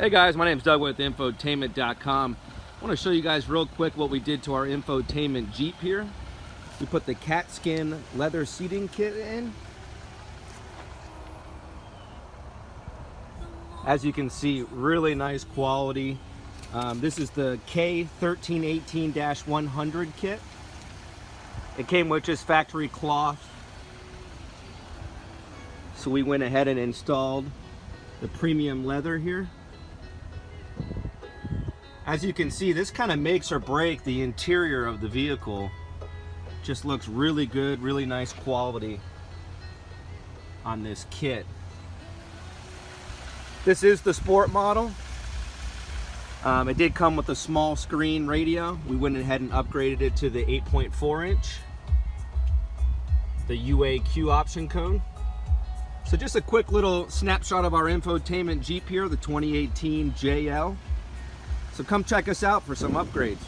Hey guys, my name's Doug with Infotainment.com. I want to show you guys real quick what we did to our Infotainment Jeep here. We put the cat skin leather seating kit in. As you can see, really nice quality. This is the K1318-100 kit. It came with just factory cloth. So we went ahead and installed the premium leather here. As you can see, this kind of makes or break the interior of the vehicle. Just looks really good, really nice quality on this kit. This is the sport model. It did come with a small screen radio. We went ahead and upgraded it to the 8.4 inch, the UAQ option code. So just a quick little snapshot of our infotainment Jeep here, the 2018 JL. So come check us out for some upgrades.